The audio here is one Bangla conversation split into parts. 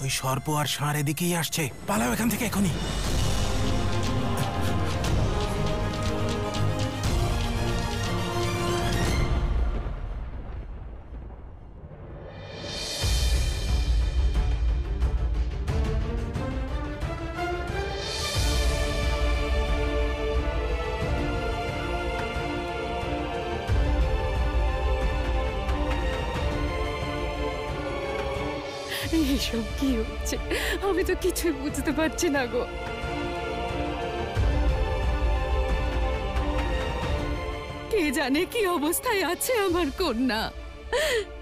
ওই সর্প আর ষাঁড় এদিকেই আসছে, পালাও এখান থেকে এখনই। এসব কি হচ্ছে? আমি তো কিছুই বুঝতে পারছি না গো। কে জানে কি অবস্থায় আছে আমার কন্যা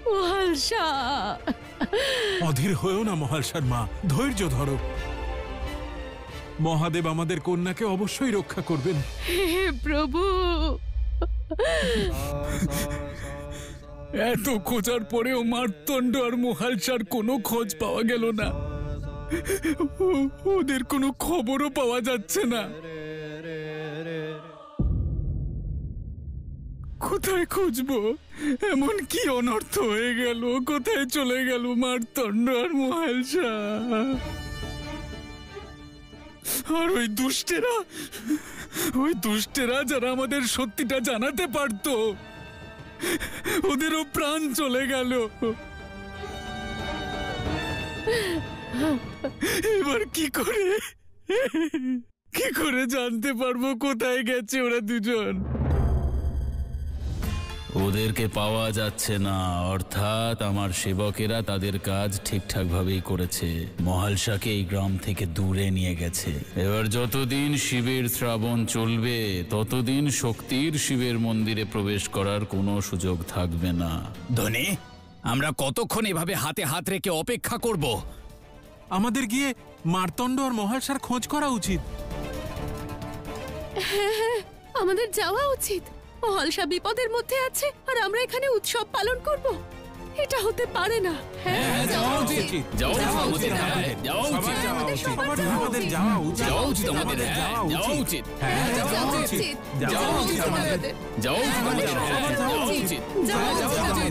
মহালসা। অধীর হয়েও না মহালসার মা, ধৈর্য ধরো। মহাদেব আমাদের কন্যাকে অবশ্যই রক্ষা করবেন। হে প্রভু, এত খোঁজার পরেও মার্তণ্ড আর মহালসার কোনো খোঁজ পাওয়া গেল না। ওদের কোনো খবরও পাওয়া যাচ্ছে না। কোথায় খুঁজবো? এমন কি অনর্থ হয়ে গেল? কোথায় চলে গেল মার্তণ্ড আর মহালসা? আর ওই দুষ্টেরা যারা আমাদের সত্যিটা জানাতে পারতো, ওদেরও প্রাণ চলে গেল। এবার কি করে জানতে পারবো কোথায় গেছে ওরা দুজন? ওদেরকে পাওয়া যাচ্ছে না, অর্থাৎ আমার সেবকেরা তাদের কাজ ঠিকঠাক ভাবেই করেছে, মহালসাকে এই গ্রাম থেকে দূরে নিয়ে গেছে। এবার যতদিন শিবের শ্রাবণ চলবে ততদিন শক্তির শিবের মন্দিরে প্রবেশ করার কোনো সুযোগ থাকবে না। ধনী, আমরা কতক্ষণ এভাবে হাতে হাত রেখে অপেক্ষা করব? আমাদের গিয়ে মার্তণ্ড আর মহালসার খোঁজ করা উচিত। হ্যাঁ, আমাদের যাওয়া উচিত। মহালসা বিপদের মধ্যে আছে আর আমরা এখানে উৎসব পালন করব, এটা হতে পারে না। হ্যাঁ, যাওয়া উচিত। যাওয়া উচিত আমাদের, হ্যাঁ, যাওয়া উচিত। আমাদের যাওয়া উচিত। যাওয়া উচিত আমাদের, হ্যাঁ, যাওয়া উচিত। হ্যাঁ, যাওয়া উচিত। যাওয়া উচিত আমাদের। যাওয়া উচিত আমাদের, হ্যাঁ, যাওয়া উচিত। যাওয়া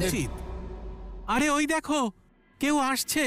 উচিত। আরে ওই দেখো, কেউ আসছে।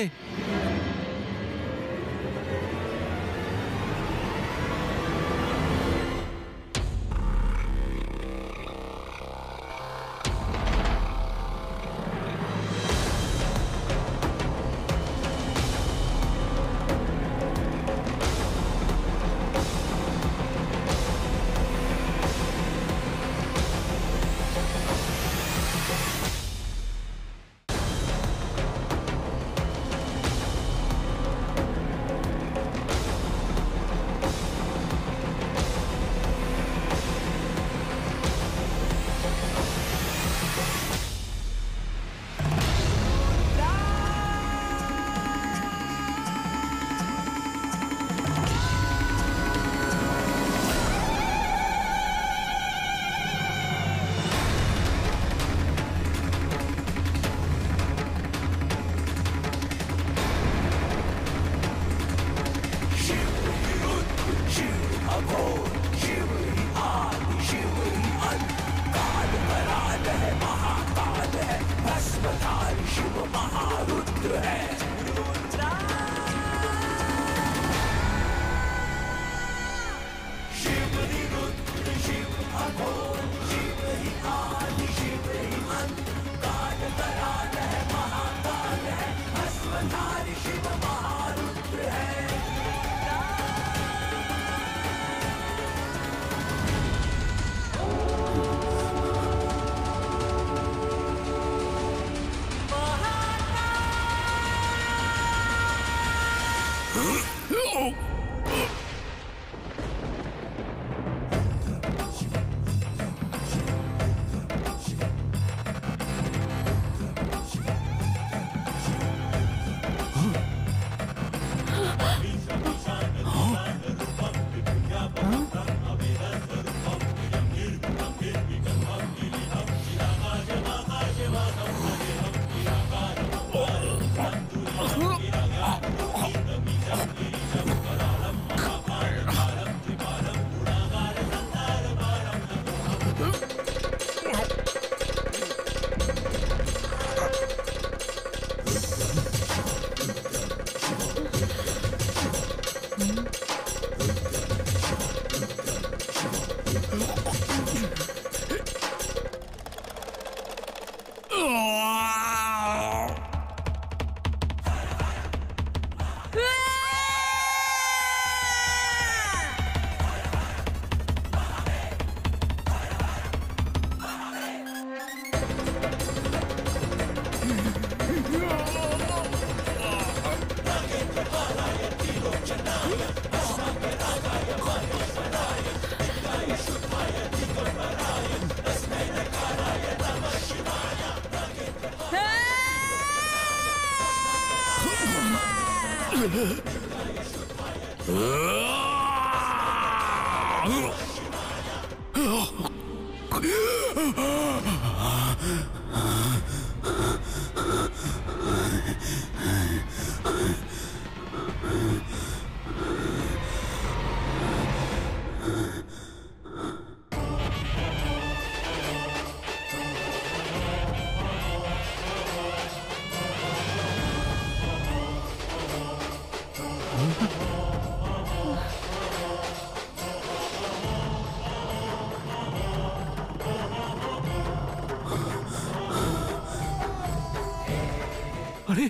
আরে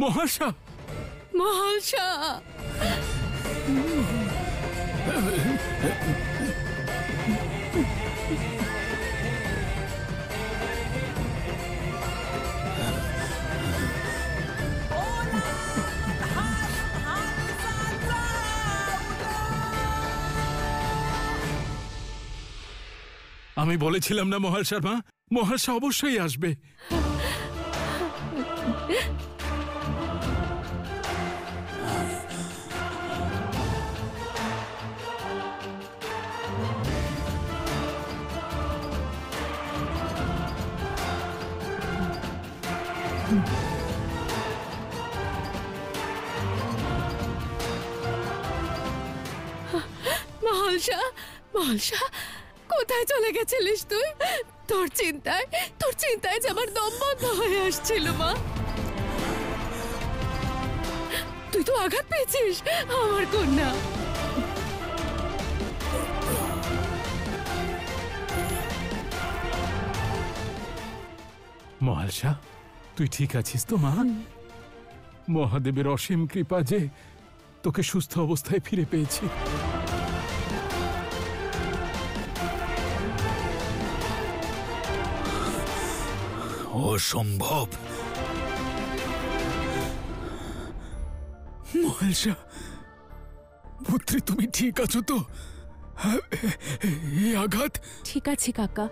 মহাশা, মহালসা! আমি বলেছিলাম না মহাশার মা, মহাশা অবশ্যই আসবে। মহালসা, মহালসা, কোথায় চলে গেছিলিস তুই? তোর চিন্তায় যে আমার দম বন্ধ হয়ে আসছিল মা। তুই তো আঘাত পেয়েছিস আমার কন্যা। মহালসা, তুই ঠিক আছিস তো মা? মহাদেবের অসীম কৃপা যে তোকে সুস্থ অবস্থায় ফিরে পেয়েছি। অসম্ভব। মহালসা, পুত্রী তুমি ঠিক আছো তো? এই আঘাত? ঠিক আছে কাকা,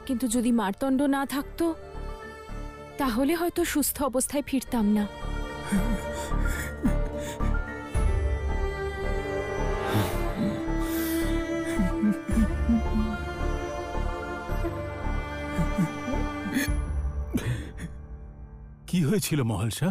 কিন্তু যদি মারতণ্ড না থাকতো তাহলে হয়তো সুস্থ অবস্থায় ফিরতাম না। কি হয়েছিল মহালসা?